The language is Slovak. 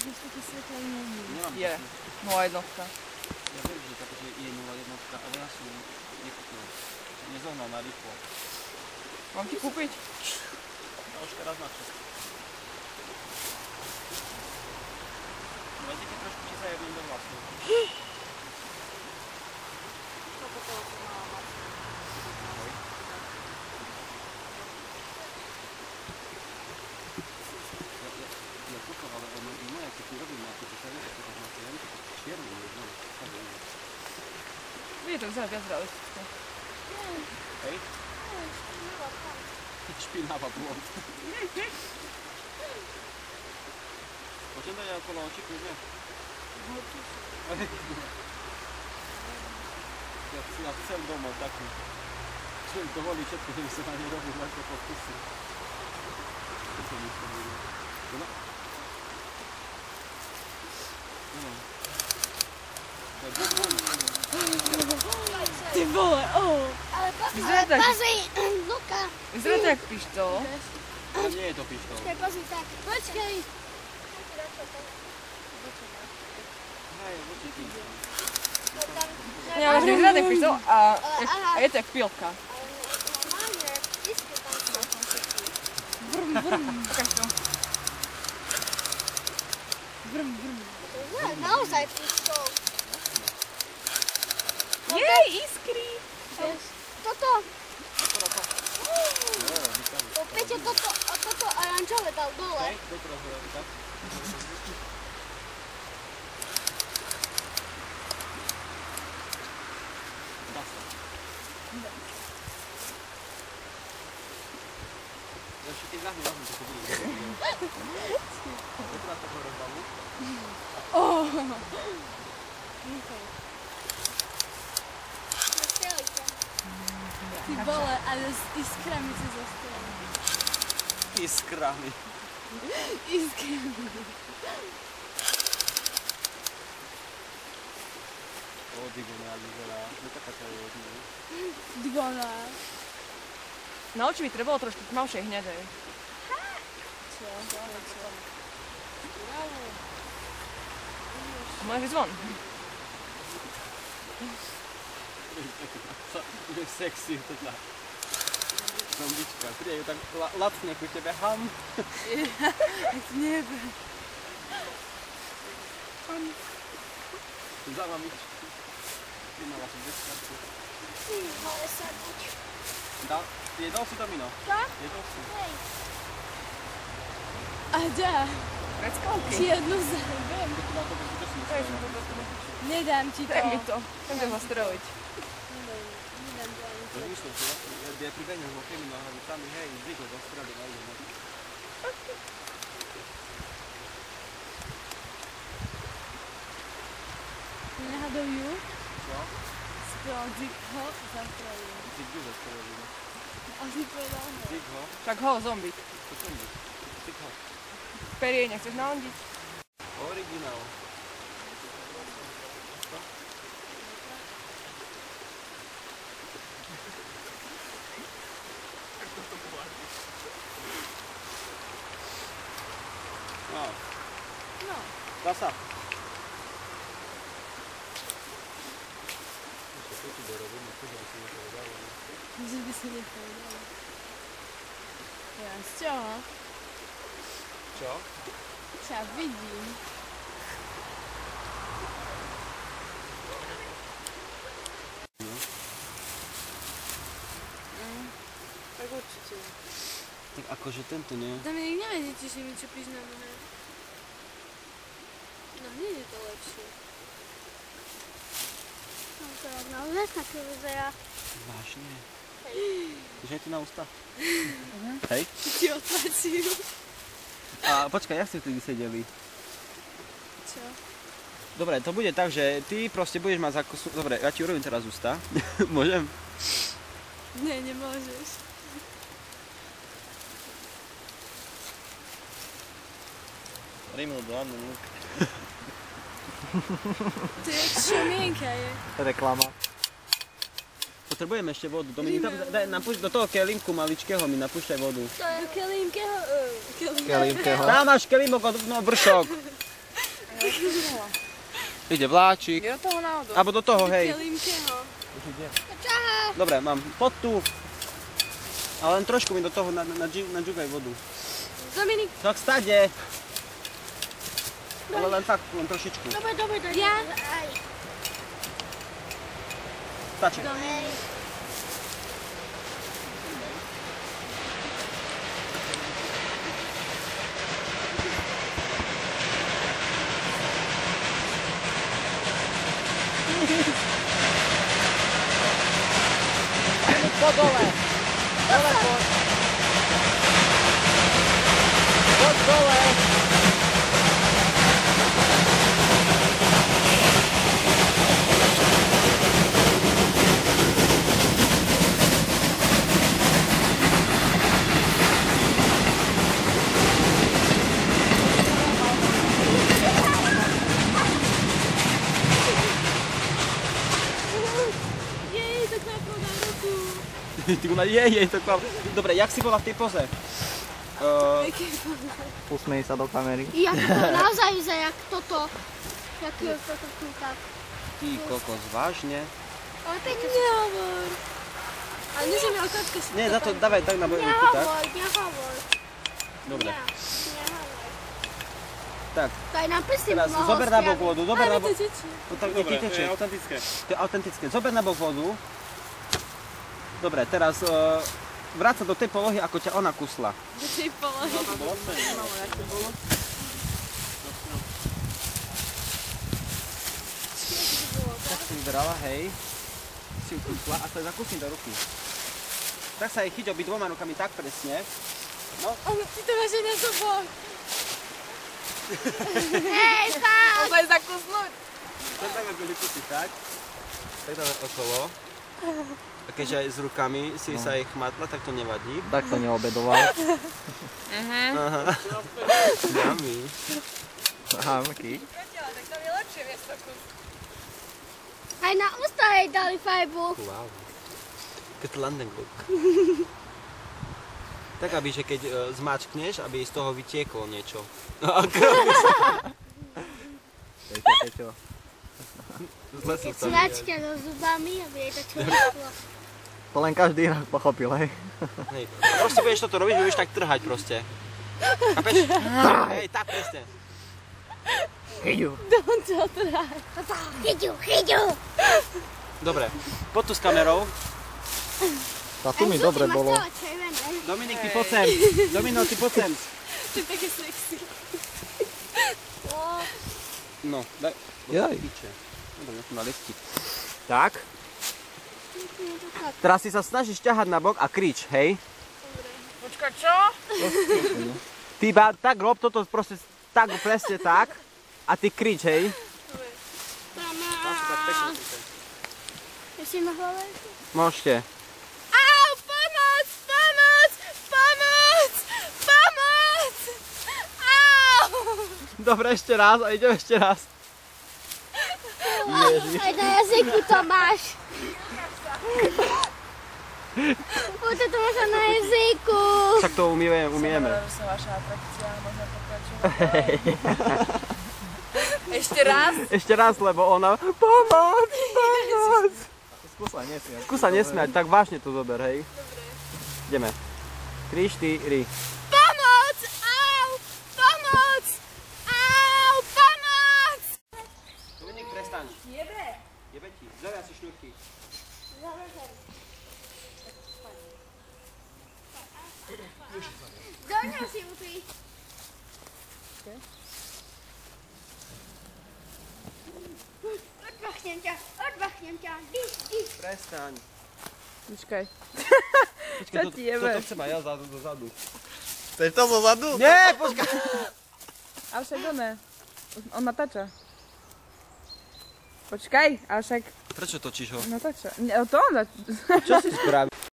Už také svetlé není. Je. 0,1. Ja viem, že takže je 0,1, ale ja som nekúpil. Nezohnal na rýchlo. Mám ti kúpiť? A už teraz na čo? Viete, keď trošku ti zajebím do vlasu. Ja kúpil, ale moja, keď ti robím na tieto šariete, keď máte janky, tak čiernu jedno. Vidíte, to vyzerá viac realistické. Hej? Špinavá blond. Môžem dať okolo očí, kľudne? Ja chcem domov takú. Čo im dovolí všetko, že by sa na nej robil ako pokusy. To som nič nebude. Doma? Doma. Ty vole, Vyzerá Bazí, Luka. to jak pištol. Ale nie je to pištol. Počkej, pozri tak. Počkej. Hej, určite. Nie, ale vyzerá to jak pištol a je to jak pilka. Normálne, písky tam sú. Ukáž to. To je naozaj pískol. Jej, iskry. Toto. Peťo, toto oranžové dal dole. Hej, to rozhodí, tak? Dá sa. Ja ešte keď zahnu, to bude. Vytrás takú rozbavu. Ty vole, ale s iskrami si zastrelil. Iskrami. Iskrami. O, digonál vyzerá. No taká to je jedno. Digona. Na oči by trebalo trošku tmavšej hnedej. Čo? Môžeš ísť von. Je sexy to tak. Zombička, príde ju tak lacne ku tebe, ham. Nebe. Za mamičku. Ty mala som bezkartu. Ty vole, sadíč. Jedol si domino? Čo? Jedol si. Hej. A kde? Predskalky. Ti jednu zajebem. Nedám ti to. Daj mi to. Chcem ťa zastreliť. Nedám to ani to. Rozmýšľam si, ja pribeňam ho kriminálne, tam je hej, zvyk ho zastrelil na jedno. Náhodou ju? Čo? Spral Zik ho zastrelil. Zik ho zastrelil. A si povedal ho. Zik ho? Však ho, zombie. To som byť. Zik ho. Perie, nechceš naondiť? Originál. No. Dá sa. Že by si nepovedal. Ja, z čoho? Čo? Ťa vidím. Tak určite. Tak akože tento nie. Dominik, nevedíte, že mi čupíš na nohe. No hneď je to lepšie. No to jak naozaj také vyzerá. Vážne? Že je tu na ústa? Hej? Ti otlačujú. A počkaj, jak ste vtedy sedeli? Čo? Dobre, to bude tak, že ty proste budeš mať zakosu... Dobre, ja ti urobím teraz ústa. Môžem? Nie, nemôžeš. Rimul blánnu luk. To je jak šumienka je. Reklama. Potrebujeme ešte vodu. Dominik, daj do toho kelímku maličkého mi napúšťaj vodu. Do kelímkeho? Tam máš kelímok od vršok. Ide vláčik. Je do toho náhodou. Alebo do toho, hej. Kelimkeho. Dobre, mám potu. Ale len trošku mi do toho nadžugaj vodu. Dominik. Tak stade. Ale len tak, len trošičku. Dobre. Ja. Stačí. Dominik. Po dole. Dole poď. Poď dole. Jej, to klaplo na ruku. Ty ma jej, to klap. Dobre, jak si bola v tej poze? Usmej sa do kamery. Jak to naozaj jak toto. Jak toto tu tak. Ty kokos, vážne? Ale Peťo, Nehovor. Ale nežeme okáčka si. Nie, za to dávaj tak na bojovku, tak? nehovor. Dobre. Nehovor. Tak, To aj na prsty teraz mohol zober na bok spraviť. vodu, zober na Ale bok. to tečie. No tak Dobre, ti to teče. je autentické. To je autentické. Zober na bok vodu. Dobre, teraz vráť sa do tej polohy, ako ťa ona kusla. Do tej polohy. Tak si vyberala, hej. Si ju kusla a sa zakusni do ruky. Tak sa jej chyť obidvoma rukami tak presne. No, Ty to máš aj na zubok. Hej, pán! Možno aj zakusnúť. tak ako vykusí, tak. Tak dáme okolo. A keďže aj s rukami si sa jej chmatla, tak to nevadí. Tak to neobedoval. Aha. Yummy. Hámky. Tak tam je lepšie viesť to kus. Aj na ústa jej dali fajbu. Wow. Keď Landenburg. Tak, aby, že keď zmáčkneš, aby z toho vytieklo niečo. Peťo. Zle som sa Sračka so zubami, aby jej to čo vyšlo. To len každý inak pochopil, hej. Hej. Proste budeš toto robiť, budeš tak trhať proste. Chápeš? Hej, tak presne. Hyďu. Chyťu. Dobre, poď tu s kamerou. Tá tu mi dobre bolo. Dominik, ty poď sem. Domino, ty poď sem. To je také sexy. No, daj. Jaj. Piče. Dobre, ja tu na listík. Tak. Teraz si sa snažíš ťahať na bok a krič, hej. Počkaj, čo? Ty iba tak rob toto proste tak presne tak. A ty krič, hej. Si na hlave? Môžete. Au, pomoc, pomoc, pomoc, pomoc. Au. Dobre, ešte raz a idem ešte raz. Ježiš. Aj na jazyku to máš. Poďte to máš aj na jazyku. Však to umieme. Že sa vaša atrakcia môže pokračovať. Ešte raz? Ešte raz, lebo ona... Pomoc! Pomoc! Skúsa nesmiať. Skúsa nesmiať, tak vážne to zober, hej. Ideme. 3, 4. Pomoc, au, pomoc, au, pomoc. Dominik, prestaň. Jebe ti. Zavia si šnúrky. Doňa si utri. Odbachnem ťa. Prestaň. Počkaj. Počkaj, Čo ti jebe? Toto chcem aj ja dozadu. Chceš to zozadu? Nie, počkaj. A však ono. On natáča. Počkaj, a však... Prečo točíš ho? Natáča. Nie, to on Čo si spraví?